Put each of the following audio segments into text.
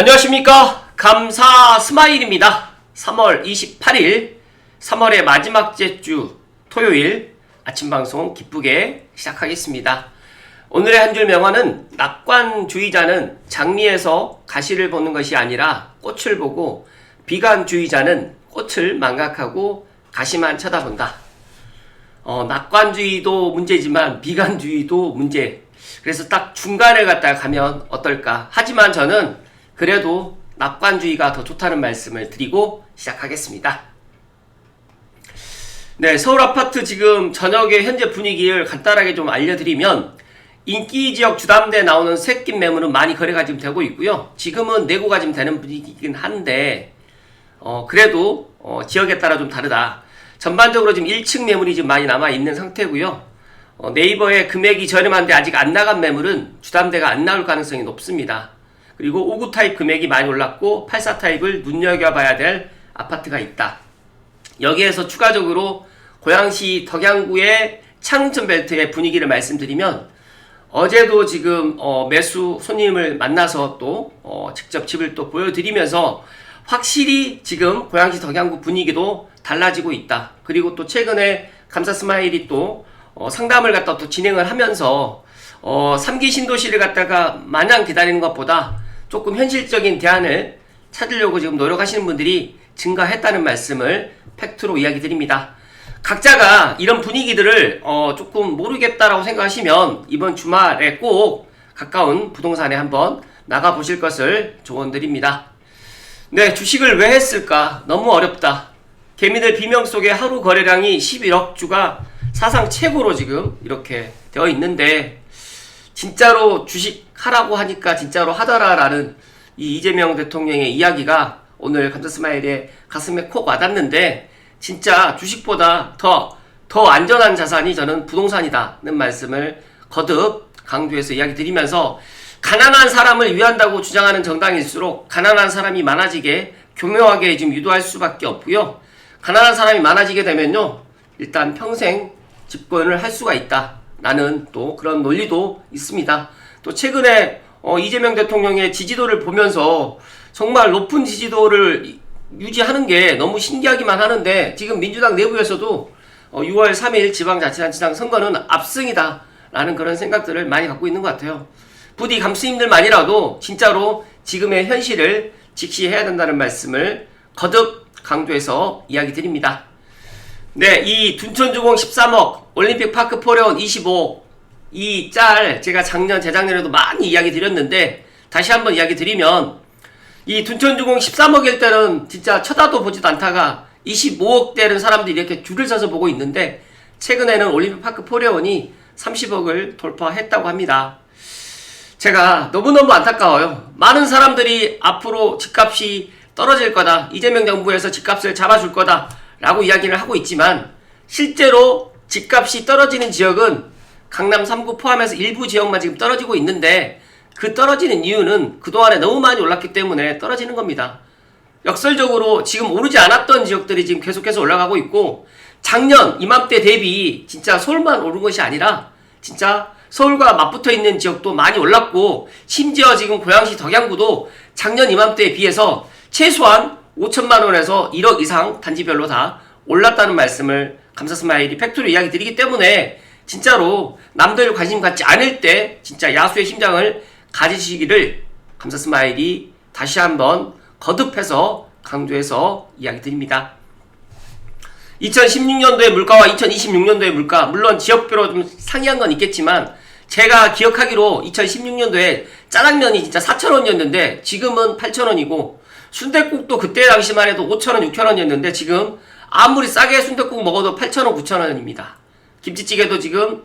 안녕하십니까. 감사 스마일입니다. 3월 28일 3월의 마지막 주 토요일 아침 방송 기쁘게 시작하겠습니다. 오늘의 한 줄 명언은 낙관주의자는 장미에서 가시를 보는 것이 아니라 꽃을 보고 비관주의자는 꽃을 망각하고 가시만 쳐다본다. 낙관주의도 문제지만 비관주의도 문제. 그래서 딱 중간에 갖다가 가면 어떨까. 하지만 저는 그래도 낙관주의가 더 좋다는 말씀을 드리고 시작하겠습니다. 네, 서울 아파트 지금 저녁에 현재 분위기를 간단하게 좀 알려드리면 인기지역 주담대에 나오는 새낀 매물은 많이 거래가 지금 되고 있고요. 지금은 내고가 지금 되는 분위기긴 한데 그래도 지역에 따라 좀 다르다. 전반적으로 지금 1층 매물이 지금 많이 남아있는 상태고요. 네이버에 금액이 저렴한데 아직 안 나간 매물은 주담대가 안 나올 가능성이 높습니다. 그리고 59 타입 금액이 많이 올랐고 84 타입을 눈여겨봐야 될 아파트가 있다. 여기에서 추가적으로 고양시 덕양구의 창릉천 벨트의 분위기를 말씀드리면 어제도 지금 매수 손님을 만나서 또 직접 집을 또 보여드리면서 확실히 지금 고양시 덕양구 분위기도 달라지고 있다. 그리고 또 최근에 감사 스마일이 또 상담을 갖다 또 진행을 하면서 3기 신도시를 갖다가 마냥 기다리는 것보다 조금 현실적인 대안을 찾으려고 지금 노력하시는 분들이 증가했다는 말씀을 팩트로 이야기 드립니다. 각자가 이런 분위기들을 조금 모르겠다라고 생각하시면 이번 주말에 꼭 가까운 부동산에 한번 나가보실 것을 조언드립니다. 네, 주식을 왜 했을까? 너무 어렵다. 개미들 비명 속에 하루 거래량이 11억 주가 사상 최고로 지금 이렇게 되어 있는데 진짜로 주식 하라고 하니까 진짜로 하더라라는 이 이재명 대통령의 이야기가 오늘 감사 스마일의 가슴에 콕 와닿는데 진짜 주식보다 더 안전한 자산이 저는 부동산이다는 말씀을 거듭 강조해서 이야기 드리면서 가난한 사람을 위한다고 주장하는 정당일수록 가난한 사람이 많아지게 교묘하게 지금 유도할 수밖에 없고요. 가난한 사람이 많아지게 되면요. 일단 평생 집권을 할 수가 있다. 라는 또 그런 논리도 있습니다. 또 최근에 이재명 대통령의 지지도를 보면서 정말 높은 지지도를 유지하는 게 너무 신기하기만 하는데 지금 민주당 내부에서도 6월 3일 지방자치단체장 선거는 압승이다 라는 그런 생각들을 많이 갖고 있는 것 같아요. 부디 감스님들만이라도 진짜로 지금의 현실을 직시해야 된다는 말씀을 거듭 강조해서 이야기 드립니다. 네, 이 둔촌주공 13억, 올림픽 파크 포레온 25억, 이 짤 제가 재작년에도 많이 이야기 드렸는데 다시 한번 이야기 드리면 이 둔촌주공 13억일 때는 진짜 쳐다도 보지도 않다가 25억 되는 사람들이 이렇게 줄을 서서 보고 있는데 최근에는 올림픽 파크 포레온이 30억을 돌파했다고 합니다. 제가 너무너무 안타까워요. 많은 사람들이 앞으로 집값이 떨어질 거다. 이재명 정부에서 집값을 잡아줄 거다. 라고 이야기를 하고 있지만 실제로 집값이 떨어지는 지역은 강남 3구 포함해서 일부 지역만 지금 떨어지고 있는데 그 떨어지는 이유는 그동안에 너무 많이 올랐기 때문에 떨어지는 겁니다. 역설적으로 지금 오르지 않았던 지역들이 지금 계속해서 올라가고 있고 작년 이맘때 대비 진짜 서울만 오른 것이 아니라 진짜 서울과 맞붙어 있는 지역도 많이 올랐고 심지어 지금 고양시 덕양구도 작년 이맘때에 비해서 최소한 5천만 원에서 1억 이상 단지별로 다 올랐다는 말씀을 감사 스마일이 팩트로 이야기 드리기 때문에 진짜로 남들 관심 갖지 않을 때 진짜 야수의 심장을 가지시기를 감사 스마일이 다시 한번 거듭해서 강조해서 이야기 드립니다. 2016년도의 물가와 2026년도의 물가, 물론 지역별로 좀 상이한 건 있겠지만 제가 기억하기로 2016년도에 짜장면이 진짜 4,000원이었는데 지금은 8,000원이고 순댓국도 그때 당시만 해도 5,000원, 6,000원이었는데 지금 아무리 싸게 순댓국 먹어도 8,000원, 9,000원입니다. 김치찌개도 지금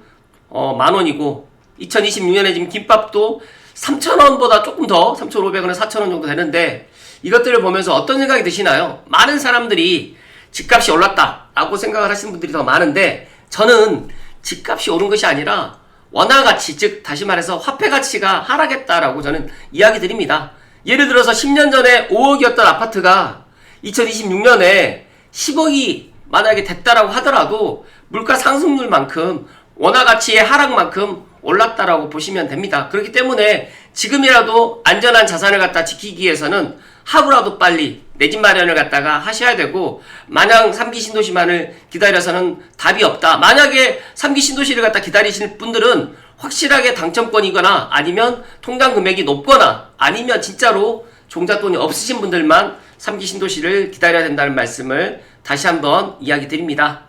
만원이고 2026년에 지금 김밥도 3,000원보다 조금 더 3,500원에 4,000원 정도 되는데 이것들을 보면서 어떤 생각이 드시나요? 많은 사람들이 집값이 올랐다 라고 생각을 하시는 분들이 더 많은데 저는 집값이 오른 것이 아니라 원화가치, 즉 다시 말해서 화폐가치가 하락했다라고 저는 이야기 드립니다. 예를 들어서 10년 전에 5억이었던 아파트가 2026년에 10억이 만약에 됐다라고 하더라도 물가 상승률만큼 원화가치의 하락만큼 올랐다라고 보시면 됩니다. 그렇기 때문에 지금이라도 안전한 자산을 갖다 지키기 위해서는 하루라도 빨리 내 집 마련을 갖다가 하셔야 되고, 마냥 3기 신도시만을 기다려서는 답이 없다. 만약에 3기 신도시를 갖다 기다리시는 분들은 확실하게 당첨권이거나 아니면 통장 금액이 높거나 아니면 진짜로 종잣돈이 없으신 분들만 3기 신도시를 기다려야 된다는 말씀을 다시 한번 이야기 드립니다.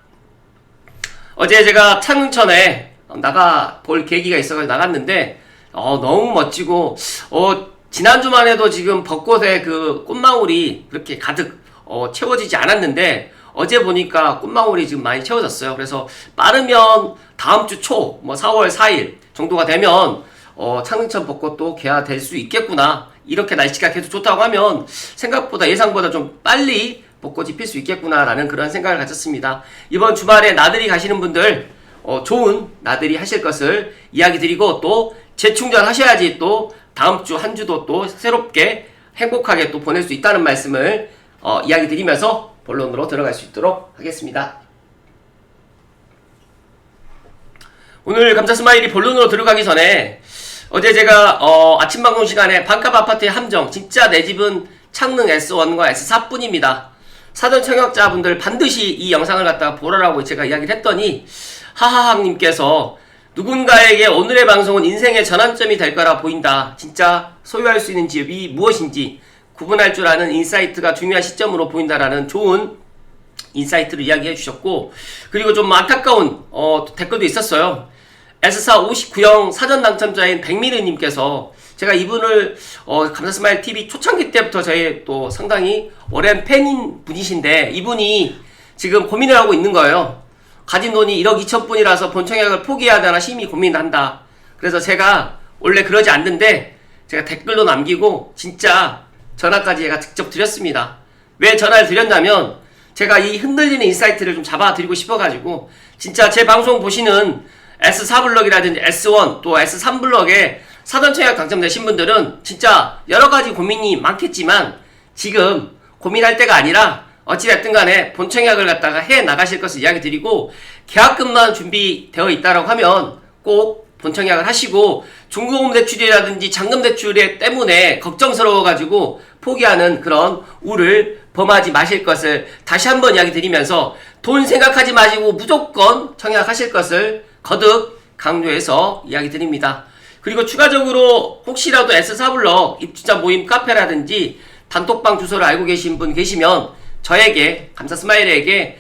어제 제가 창릉천에 나가 볼 계기가 있어서 나갔는데 너무 멋지고 지난주만 해도 지금 벚꽃에 그 꽃망울이 그렇게 가득 채워지지 않았는데 어제 보니까 꽃망울이 지금 많이 채워졌어요. 그래서 빠르면 다음 주 초, 4월 4일 정도가 되면 창릉천 벚꽃도 개화될 수 있겠구나. 이렇게 날씨가 계속 좋다고 하면 생각보다 예상보다 좀 빨리 벚꽃이 필 수 있겠구나라는 그런 생각을 가졌습니다. 이번 주말에 나들이 가시는 분들 좋은 나들이 하실 것을 이야기 드리고, 또 재충전 하셔야지 또 다음 주 한 주도 또 새롭게 행복하게 또 보낼 수 있다는 말씀을 이야기 드리면서 본론으로 들어갈 수 있도록 하겠습니다. 오늘 감사 스마일이 본론으로 들어가기 전에 어제 제가 아침 방송 시간에 반값 아파트의 함정, 진짜 내 집은 창릉 S1과 S4 뿐입니다. 사전 청약자분들 반드시 이 영상을 갖다가 보라라고 제가 이야기를 했더니 하하항님께서 누군가에게 오늘의 방송은 인생의 전환점이 될 거라 보인다. 진짜 소유할 수 있는 집이 무엇인지 구분할 줄 아는 인사이트가 중요한 시점으로 보인다라는 좋은 인사이트를 이야기해 주셨고, 그리고 좀 안타까운 댓글도 있었어요. S4 59형 사전 당첨자인 백미르님께서, 제가 이분을 감사스마일 TV 초창기 때부터 저희 또 상당히 오랜 팬인 분이신데, 이분이 지금 고민을 하고 있는 거예요. 가진 돈이 1억 2천 분이라서 본청약을 포기해야 되나 심히 고민한다. 그래서 제가 원래 그러지 않는데 제가 댓글도 남기고 진짜 전화까지 제가 직접 드렸습니다. 왜 전화를 드렸냐면 제가 이 흔들리는 인사이트를 좀 잡아드리고 싶어가지고, 진짜 제 방송 보시는 S4 블럭이라든지 S1 또 S3 블럭에 사전 청약 당첨되신 분들은 진짜 여러가지 고민이 많겠지만 지금 고민할 때가 아니라 어찌됐든 간에 본청약을 갖다가 해 나가실 것을 이야기 드리고, 계약금만 준비되어 있다라고 하면 꼭 본청약을 하시고, 중도금 대출이라든지 잔금 대출 때문에 걱정스러워가지고 포기하는 그런 우를 범하지 마실 것을 다시 한번 이야기 드리면서, 돈 생각하지 마시고 무조건 청약하실 것을 거듭 강조해서 이야기 드립니다. 그리고 추가적으로 혹시라도 S4블럭 입주자 모임 카페라든지 단톡방 주소를 알고 계신 분 계시면 저에게, 감사스마일에게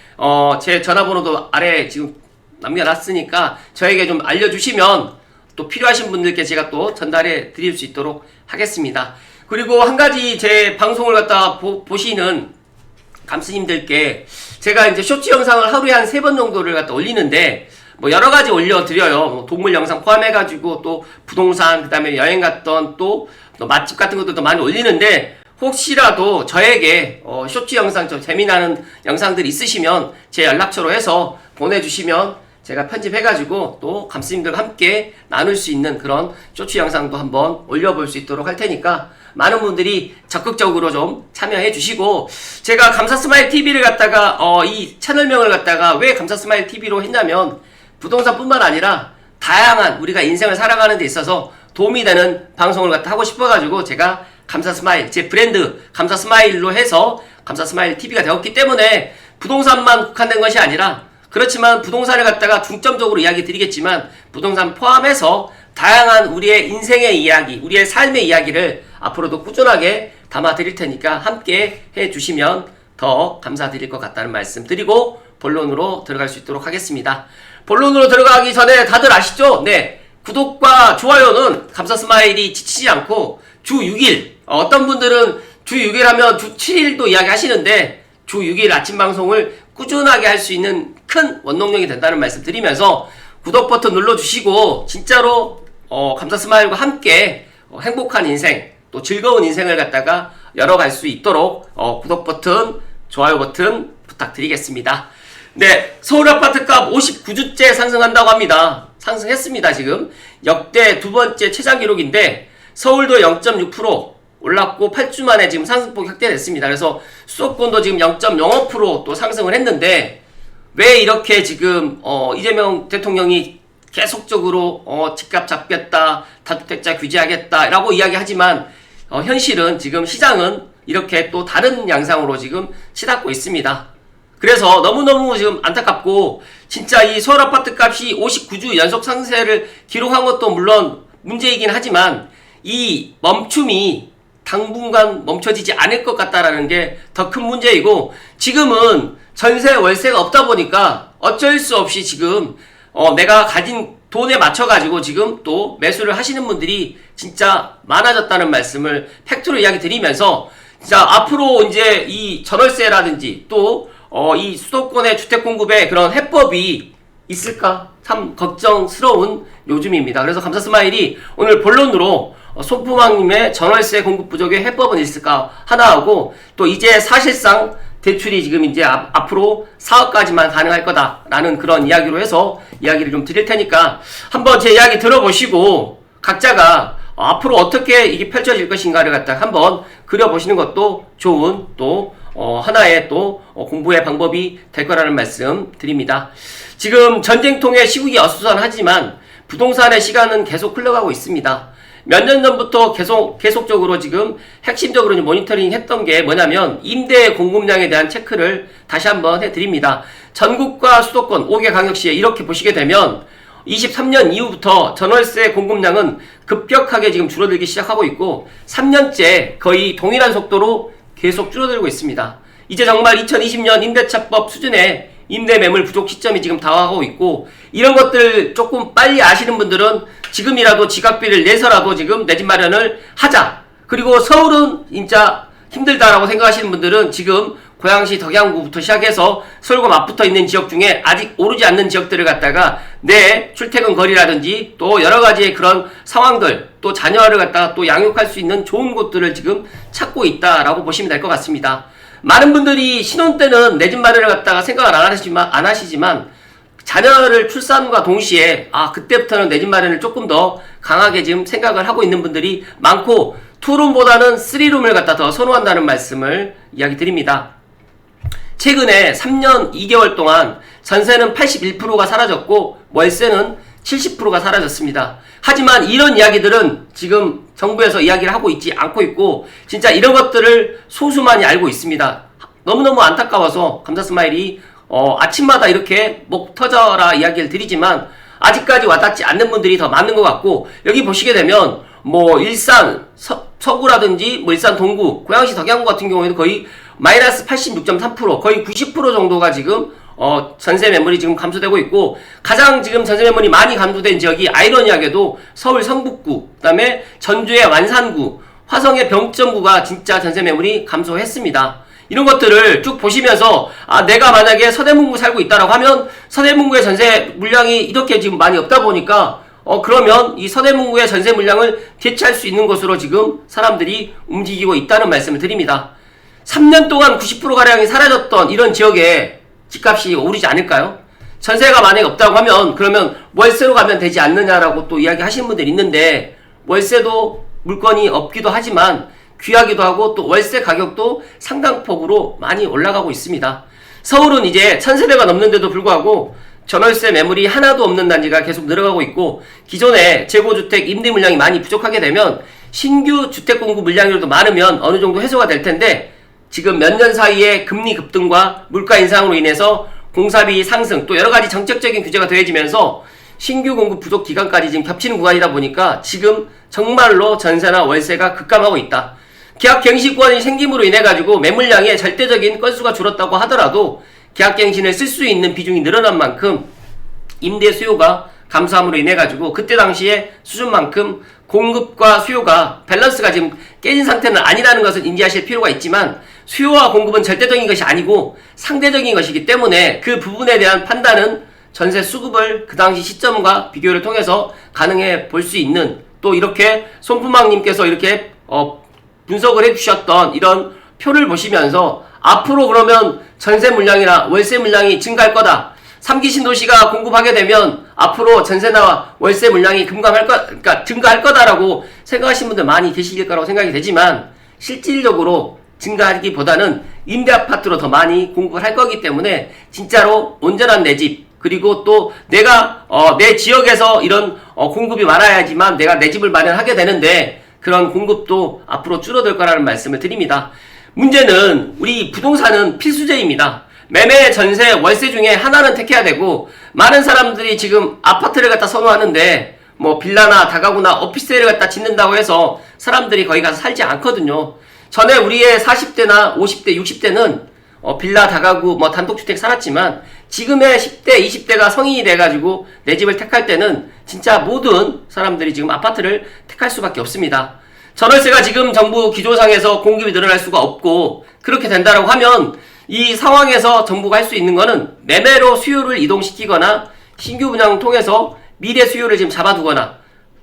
제 전화번호도 아래 지금 남겨놨으니까 저에게 좀 알려주시면 또 필요하신 분들께 제가 또 전달해 드릴 수 있도록 하겠습니다. 그리고 한 가지 제 방송을 갖다 보시는 감스님들께 제가 이제 쇼츠 영상을 하루에 한 3번 정도를 갖다 올리는데, 여러 가지 올려드려요. 동물 영상 포함해가지고 또 부동산, 그 다음에 여행 갔던 또 맛집 같은 것들도 많이 올리는데, 혹시라도 저에게 쇼츠 영상 좀 재미나는 영상들이 있으시면 제 연락처로 해서 보내주시면 제가 편집해가지고 또 감스님들과 함께 나눌 수 있는 그런 쇼츠 영상도 한번 올려볼 수 있도록 할 테니까 많은 분들이 적극적으로 좀 참여해 주시고, 제가 감사스마일 TV를 갖다가 이 채널명을 갖다가 왜 감사스마일 TV로 했냐면 부동산 뿐만 아니라 다양한 우리가 인생을 살아가는 데 있어서 도움이 되는 방송을 갖다 하고 싶어가지고 제가 감사스마일, 제 브랜드 감사스마일로 해서 감사스마일 TV가 되었기 때문에 부동산만 국한된 것이 아니라, 그렇지만 부동산을 갖다가 중점적으로 이야기 드리겠지만 부동산 포함해서 다양한 우리의 인생의 이야기, 우리의 삶의 이야기를 앞으로도 꾸준하게 담아 드릴 테니까 함께 해 주시면 더 감사드릴 것 같다는 말씀 드리고 본론으로 들어갈 수 있도록 하겠습니다. 본론으로 들어가기 전에 다들 아시죠? 네, 구독과 좋아요는 감사스마일이 지치지 않고 주 6일, 어떤 분들은 주 6일 하면 주 7일도 이야기 하시는데 주 6일 아침 방송을 꾸준하게 할 수 있는 큰 원동력이 된다는 말씀 드리면서 구독 버튼 눌러주시고 진짜로 감사스마일과 함께 행복한 인생, 또 즐거운 인생을 갖다가 열어갈 수 있도록 구독 버튼, 좋아요 버튼 부탁드리겠습니다. 네, 서울 아파트값 59주째 상승한다고 합니다. 상승했습니다. 지금 역대 두 번째 최장 기록인데 서울도 0.6% 올랐고 8주 만에 지금 상승폭이 확대됐습니다. 그래서 수도권도 지금 0.05% 또 상승을 했는데, 왜 이렇게 지금 이재명 대통령이 계속적으로 집값 잡겠다, 다주택자 규제하겠다 라고 이야기하지만 현실은 지금 시장은 이렇게 또 다른 양상으로 지금 치닫고 있습니다. 그래서 너무너무 지금 안타깝고, 진짜 이 서울 아파트 값이 59주 연속 상승세를 기록한 것도 물론 문제이긴 하지만 이 멈춤이 당분간 멈춰지지 않을 것 같다라는 게 더 큰 문제이고, 지금은 전세 월세가 없다 보니까 어쩔 수 없이 지금 내가 가진 돈에 맞춰가지고 지금 또 매수를 하시는 분들이 진짜 많아졌다는 말씀을 팩트로 이야기 드리면서, 진짜 앞으로 이제 이 전월세라든지 또 이 수도권의 주택 공급에 그런 해법이 있을까 참 걱정스러운 요즘입니다. 그래서 감사 스마일이 오늘 본론으로 손부망님의 전월세 공급 부족의 해법은 있을까 하나 하고, 또 이제 사실상 대출이 지금 이제 앞으로 4억까지만 가능할 거다라는 그런 이야기로 해서 이야기를 좀 드릴 테니까 한번 제 이야기 들어보시고 각자가 앞으로 어떻게 이게 펼쳐질 것인가를 갖다 한번 그려보시는 것도 좋은 또 하나의 또 공부의 방법이 될 거라는 말씀 드립니다. 지금 전쟁통의 시국이 어수선하지만 부동산의 시간은 계속 흘러가고 있습니다. 몇 년 전부터 계속적으로 지금 핵심적으로 모니터링 했던 게 뭐냐면 임대 공급량에 대한 체크를 다시 한번 해드립니다. 전국과 수도권 5개 광역시에 이렇게 보시게 되면 23년 이후부터 전월세 공급량은 급격하게 지금 줄어들기 시작하고 있고 3년째 거의 동일한 속도로 계속 줄어들고 있습니다. 이제 정말 2020년 임대차법 수준의 임대 매물 부족 시점이 지금 다가가고 있고, 이런 것들 조금 빨리 아시는 분들은 지금이라도 지각비를 내서라도 지금 내 집 마련을 하자. 그리고 서울은 진짜 힘들다라고 생각하시는 분들은 지금 고양시 덕양구부터 시작해서 서울과 맞붙어 있는 지역 중에 아직 오르지 않는 지역들을 갖다가 내 출퇴근 거리라든지 또 여러 가지의 그런 상황들, 또 자녀를 갖다가 또 양육할 수 있는 좋은 곳들을 지금 찾고 있다라고 보시면 될 것 같습니다. 많은 분들이 신혼 때는 내 집 마련을 갖다가 생각을 안 하시지만 자녀를 출산과 동시에 그때부터는 내 집 마련을 조금 더 강하게 지금 생각을 하고 있는 분들이 많고, 투룸보다는 쓰리룸을 갖다 더 선호한다는 말씀을 이야기 드립니다. 최근에 3년 2개월 동안 전세는 81%가 사라졌고 월세는 70%가 사라졌습니다. 하지만 이런 이야기들은 지금 정부에서 이야기를 하고 있지 않고 있고, 진짜 이런 것들을 소수만이 알고 있습니다. 너무너무 안타까워서 감사 스마일이 아침마다 이렇게 목 터져라 이야기를 드리지만 아직까지 와닿지 않는 분들이 더 많은 것 같고, 여기 보시게 되면 일산 서구라든지 일산 동구, 고양시 덕양구 같은 경우에도 거의 마이너스 86.3%, 거의 90% 정도가 지금 전세 매물이 지금 감소되고 있고, 가장 지금 전세 매물이 많이 감소된 지역이 아이러니하게도 서울 성북구, 그 다음에 전주의 완산구, 화성의 병점구가 진짜 전세 매물이 감소했습니다. 이런 것들을 쭉 보시면서 내가 만약에 서대문구 살고 있다라고 하면 서대문구의 전세 물량이 이렇게 지금 많이 없다 보니까 그러면 이 서대문구의 전세 물량을 대체할 수 있는 것으로 지금 사람들이 움직이고 있다는 말씀을 드립니다. 3년 동안 90%가량이 사라졌던 이런 지역에 집값이 오르지 않을까요? 전세가 만약에 없다고 하면 그러면 월세로 가면 되지 않느냐라고 또 이야기하시는 분들이 있는데, 월세도 물건이 없기도 하지만 귀하기도 하고 또 월세 가격도 상당폭으로 많이 올라가고 있습니다. 서울은 이제 1000세대가 넘는데도 불구하고 전월세 매물이 하나도 없는 단지가 계속 늘어가고 있고, 기존에 재고주택 임대 물량이 많이 부족하게 되면 신규 주택 공급 물량이라도 많으면 어느 정도 해소가 될 텐데, 지금 몇 년 사이에 금리 급등과 물가 인상으로 인해서 공사비 상승, 또 여러 가지 정책적인 규제가 더해지면서 신규 공급 부족 기간까지 지금 겹치는 구간이다 보니까 지금 정말로 전세나 월세가 급감하고 있다. 계약갱신권이 생김으로 인해 가지고 매물량의 절대적인 건수가 줄었다고 하더라도 계약갱신을 쓸 수 있는 비중이 늘어난 만큼 임대 수요가 감소함으로 인해 가지고 그때 당시에 수준만큼 공급과 수요가 밸런스가 지금 깨진 상태는 아니라는 것을 인지하실 필요가 있지만, 수요와 공급은 절대적인 것이 아니고 상대적인 것이기 때문에 그 부분에 대한 판단은 전세 수급을 그 당시 시점과 비교를 통해서 가능해 볼 수 있는, 또 이렇게 손부망님께서 이렇게 분석을 해주셨던 이런 표를 보시면서 앞으로 그러면 전세 물량이나 월세 물량이 증가할 거다, 3기 신도시가 공급하게 되면 앞으로 전세나 월세 물량이 증가할 거다라고 생각하시는 분들 많이 계실 거라고 생각이 되지만, 실질적으로 증가하기보다는 임대 아파트로 더 많이 공급을 할 거기 때문에 진짜로 온전한 내 집, 그리고 또 내가 내 지역에서 이런 공급이 많아야지만 내가 내 집을 마련하게 되는데 그런 공급도 앞으로 줄어들 거라는 말씀을 드립니다. 문제는 우리 부동산은 필수제입니다. 매매, 전세, 월세 중에 하나는 택해야 되고 많은 사람들이 지금 아파트를 갖다 선호하는데 뭐 빌라나 다가구나 오피스텔을 갖다 짓는다고 해서 사람들이 거기 가서 살지 않거든요. 전에 우리의 40대나 50대, 60대는 빌라, 다가구, 뭐 단독주택 살았지만 지금의 10대, 20대가 성인이 돼가지고 내 집을 택할 때는 진짜 모든 사람들이 지금 아파트를 택할 수밖에 없습니다. 전월세가 지금 정부 기조상에서 공급이 늘어날 수가 없고 그렇게 된다라고 하면 이 상황에서 정부가 할 수 있는 거는 매매로 수요를 이동시키거나 신규 분양을 통해서 미래 수요를 지금 잡아두거나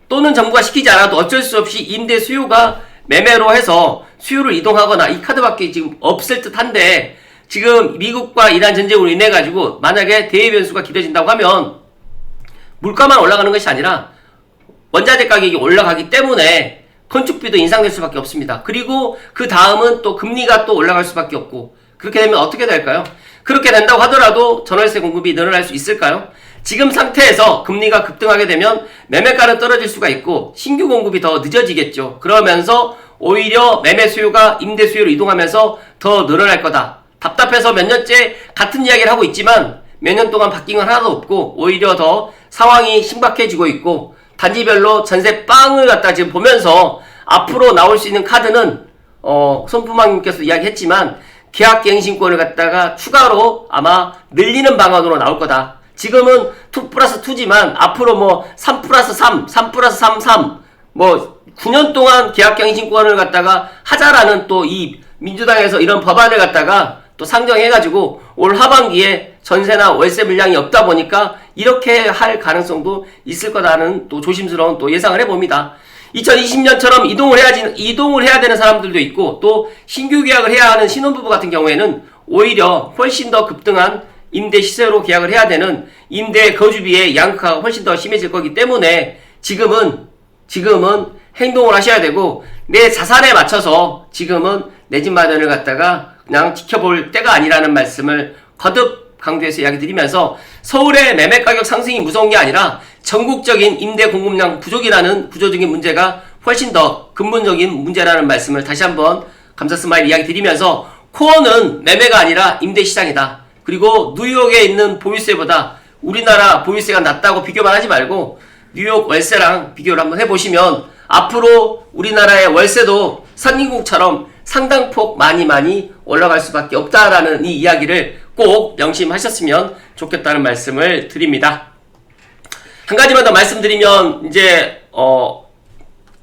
또는 정부가 시키지 않아도 어쩔 수 없이 임대 수요가 매매로 해서 수요를 이동하거나 이 카드밖에 지금 없을 듯 한데 지금 미국과 이란 전쟁으로 인해 가지고 만약에 대외 변수가 기대진다고 하면 물가만 올라가는 것이 아니라 원자재 가격이 올라가기 때문에 건축비도 인상될 수밖에 없습니다. 그리고 그 다음은 또 금리가 또 올라갈 수밖에 없고 그렇게 되면 어떻게 될까요? 그렇게 된다고 하더라도 전월세 공급이 늘어날 수 있을까요? 지금 상태에서 금리가 급등하게 되면 매매가는 떨어질 수가 있고 신규 공급이 더 늦어지겠죠. 그러면서 오히려 매매 수요가 임대 수요로 이동하면서 더 늘어날 거다. 답답해서 몇 년째 같은 이야기를 하고 있지만 몇 년 동안 바뀐 건 하나도 없고 오히려 더 상황이 신박해지고 있고 단지별로 전세 빵을 갖다 지금 보면서 앞으로 나올 수 있는 카드는 손부망님께서 이야기했지만 계약갱신권을 갖다가 추가로 아마 늘리는 방안으로 나올 거다. 지금은 2+2지만 앞으로 뭐 3+3, 3+3, 뭐 9년 동안 계약갱신권을 갖다가 하자라는 또 이 민주당에서 이런 법안을 갖다가 또 상정해가지고 올 하반기에 전세나 월세 물량이 없다 보니까 이렇게 할 가능성도 있을 거다는 또 조심스러운 또 예상을 해봅니다. 2020년처럼 이동을 해야 되는 사람들도 있고 또 신규 계약을 해야 하는 신혼부부 같은 경우에는 오히려 훨씬 더 급등한 임대 시세로 계약을 해야 되는 임대 거주비의 양극화가 훨씬 더 심해질 거기 때문에 지금은 행동을 하셔야 되고 내 자산에 맞춰서 지금은 내 집 마련을 갖다가 그냥 지켜볼 때가 아니라는 말씀을 거듭 강조해서 이야기 드리면서 서울의 매매 가격 상승이 무서운 게 아니라 전국적인 임대 공급량 부족이라는 구조적인 문제가 훨씬 더 근본적인 문제라는 말씀을 다시 한번 감사 스마일 이야기 드리면서 코어는 매매가 아니라 임대 시장이다. 그리고 뉴욕에 있는 보유세보다 우리나라 보유세가 낮다고 비교만 하지 말고 뉴욕 월세랑 비교를 한번 해보시면 앞으로 우리나라의 월세도 선진국처럼 상당폭 많이 올라갈 수밖에 없다라는 이 이야기를 꼭 명심하셨으면 좋겠다는 말씀을 드립니다. 한 가지만 더 말씀드리면 이제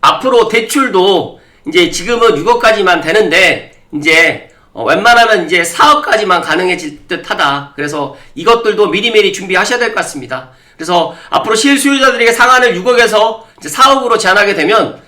앞으로 대출도 이제 지금은 6억까지만 되는데 이제 웬만하면 이제 4억까지만 가능해질 듯 하다. 그래서 이것들도 미리미리 준비하셔야 될 것 같습니다. 그래서 앞으로 실수요자들에게 상한을 6억에서 이제 4억으로 제한하게 되면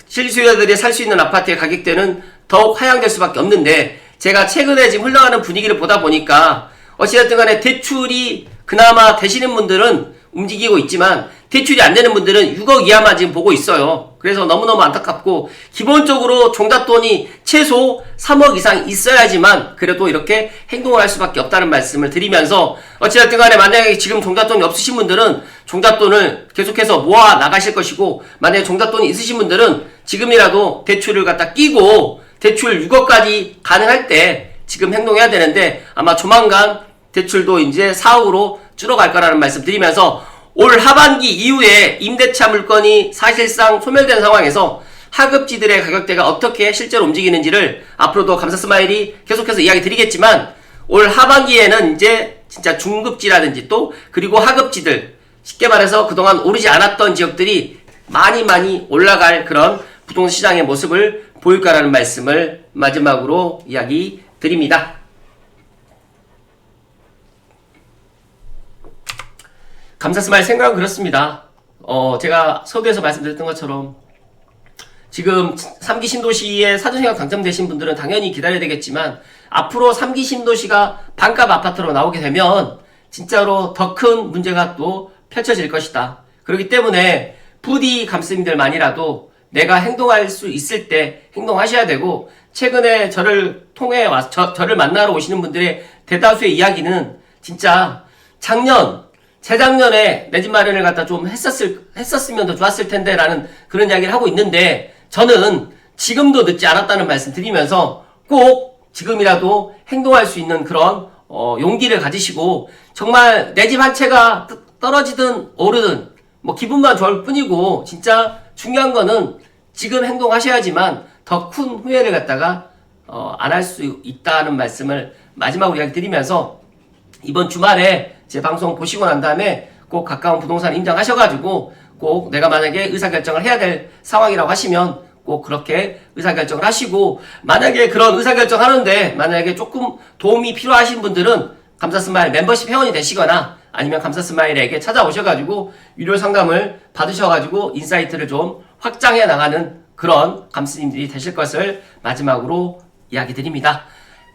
실수요자들이 살 수 있는 아파트의 가격대는 더욱 하향될 수밖에 없는데 제가 최근에 지금 흘러가는 분위기를 보다 보니까 어찌됐든 간에 대출이 그나마 되시는 분들은 움직이고 있지만 대출이 안 되는 분들은 6억 이하만 지금 보고 있어요. 그래서 너무너무 안타깝고 기본적으로 종잣돈이 최소 3억 이상 있어야지만 그래도 이렇게 행동을 할 수밖에 없다는 말씀을 드리면서 어찌됐든 간에 만약에 지금 종잣돈이 없으신 분들은 종잣돈을 계속해서 모아 나가실 것이고 만약에 종잣돈이 있으신 분들은 지금이라도 대출을 갖다 끼고 대출 6억까지 가능할 때 지금 행동해야 되는데 아마 조만간 대출도 이제 4억으로 줄어갈 거라는 말씀 드리면서 올 하반기 이후에 임대차 물건이 사실상 소멸된 상황에서 하급지들의 가격대가 어떻게 실제로 움직이는지를 앞으로도 감사 스마일이 계속해서 이야기 드리겠지만 올 하반기에는 이제 진짜 중급지라든지 또 그리고 하급지들 쉽게 말해서 그동안 오르지 않았던 지역들이 많이 올라갈 그런 부동산 시장의 모습을 보일 거라는 말씀을 마지막으로 이야기 드립니다. 감사 스마일 생각은 그렇습니다. 제가 서두에서 말씀드렸던 것처럼 지금 3기 신도시에 사전생각 당첨되신 분들은 당연히 기다려야 되겠지만 앞으로 3기 신도시가 반값 아파트로 나오게 되면 진짜로 더 큰 문제가 또 펼쳐질 것이다. 그렇기 때문에 부디 감스님들만이라도 내가 행동할 수 있을 때 행동하셔야 되고 최근에 저를 통해 저를 만나러 오시는 분들의 대다수의 이야기는 진짜 작년 재작년에 내 집 마련을 갖다 좀 했었으면 더 좋았을 텐데 라는 그런 이야기를 하고 있는데, 저는 지금도 늦지 않았다는 말씀 드리면서 꼭 지금이라도 행동할 수 있는 그런 용기를 가지시고, 정말 내 집 한 채가 떨어지든 오르든 뭐 기분만 좋을 뿐이고, 진짜 중요한 거는 지금 행동하셔야지만 더 큰 후회를 갖다가 안 할 수 있다는 말씀을 마지막으로 이야기 드리면서, 이번 주말에 제 방송 보시고 난 다음에 꼭 가까운 부동산 인정하셔가지고, 꼭 내가 만약에 의사결정을 해야 될 상황이라고 하시면 꼭 그렇게 의사결정을 하시고, 만약에 그런 의사결정 하는데 만약에 조금 도움이 필요하신 분들은 감사스마일 멤버십 회원이 되시거나 아니면 감사스마일에게 찾아오셔가지고 유료 상담을 받으셔가지고 인사이트를 좀 확장해 나가는 그런 감스님들이 되실 것을 마지막으로 이야기 드립니다.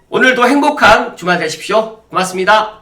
오늘도 행복한 주말 되십시오. 고맙습니다.